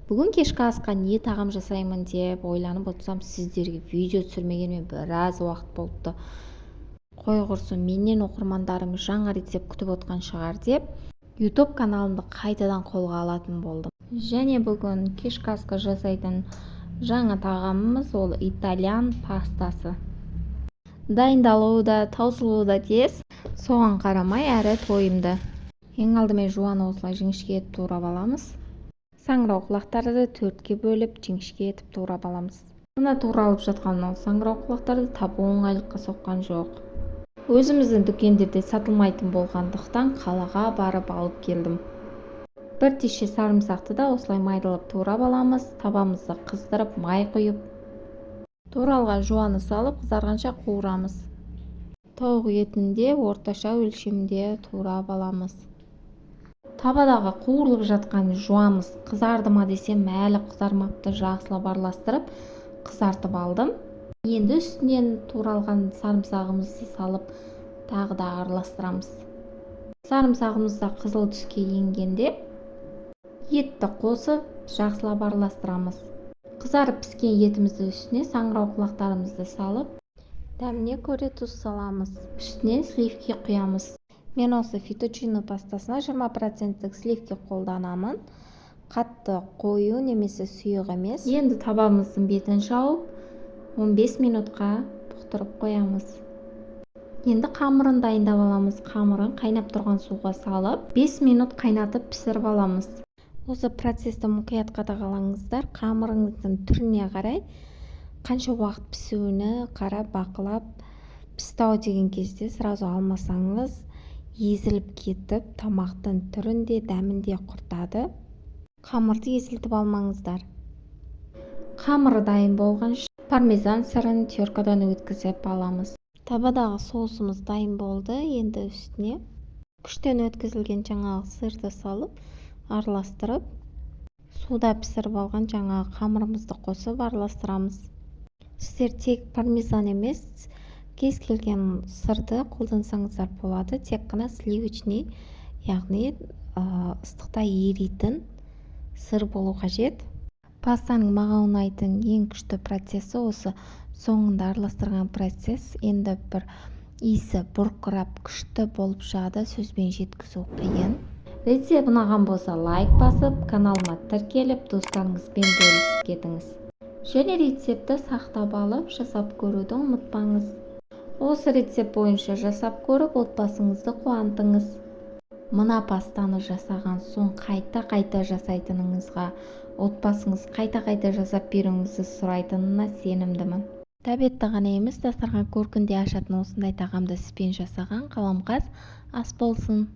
Бүгін кешкі асқа не тағам жасаймын деп ойланып отырсам, сіздерге видео түсірмегеніме біраз уақыт болыпты. Қой құрсын, менен оқырмандарым жаңа рецепт күтіп отқан шығар деп YouTube каналымды қайтадан қолға алатын болдым. Және бүгін кешкі асқа жасайтын жаңа тағамымыз ол итальян пастасы. Дайындалуы да, таусылуы да тез, соған қарамай әрі тойымды. Ең алдымен жуаны осылай жіңішке етіп турап аламыз. Саңырауқұлақтарды төртке бөліп жіңішке етіп турап аламыз. Мына туралып жатқан саңырауқұлақтарды табу оңайлыққа соққан жоқ. Өзіміздің дүкендерде сатылмайтын болғандықтан қалаға барып алып келдім. Бір теше сарымсақты да осылай майдалап турап аламыз. Табамызды қыздырып, май құйып, туралған жуаны салып қызарғанша қуырамыз. Тауық етін де орташа өлшемде турап аламыз. Табадағы қуырылып жатқан жуамыз қызарды ма десем, әлі қызармапты. Жақсылап араластырып қызартып алдым. Енді үстінен туралған сарымсағымызды салып тағы да араластырамыз. Сарымсағымыз да қызыл түске енгенде етті қосып жақсылап араластырамыз. Қызарып піскен етімізді үстіне саңырауқұлақтарымызды салып, дәміне көре тұз саламыз. Үстінен сливки құямыз. Мен осы фетучино пастасына 20% сливки қолданамын. Қатты қою немесе сұйық емес. Енді табамыздың бетін жауып 15 минутқа бұқтырып қоямыз. Енді қамырын дайындап аламыз. Қамырын қайнап тұрған суға салып 5 минут қайнатып пісіріп аламыз. Осы процесті мұқият қадағалаңыздар. Қамырыңыздың түріне қарай қанша уақыт пісуіне қарап бақылап, пісті-ау деген кезде сразу алмасаңыз езіліп кетіп, тамақтың түрінде, дәмінде құртады. Қамырды езілтіп алмаңыздар. Қамыры дайын болғанша пармезан сырын теркадан өткізіп аламыз. Табадағы соусымыз дайын болды. Енді үстіне күштен өткізілген жаңағы сырды салып, араластырып, суда пісіріп алған жаңағы қамырымызды қосып араластырамыз. Сіздер тек пармезан емес, кез келген сырды қолдансаңыздар болады. Тек қана сливочный, яғни ыстықта еритін сыр болу қажет. Пастаның маған ұнайтын ең күшті процесі осы соңында араластырған процесс. Енді бір иісі бұрқырап күшті болып шығады, сөзбен жеткізу қиын. Рецепт ұнаған болса лайк басып, каналыма тіркеліп, достарыңызбен бөлісіп кетіңіз. Және рецепті сақтап алып, жасап көруді ұмытпаңыз. Осы рецепт бойынша жасап көріп, отбасыңызды қуантыңыз. Мына пастаны жасаған соң қайта жасайтыныңызға, отбасыңыз қайта жасап беруіңізді сұрайтынына сенімдімін. Тәбетті ғана емес, дастархан көркінде ашатын осындай тағамды сізбен жасаған қаламқас ас болсын.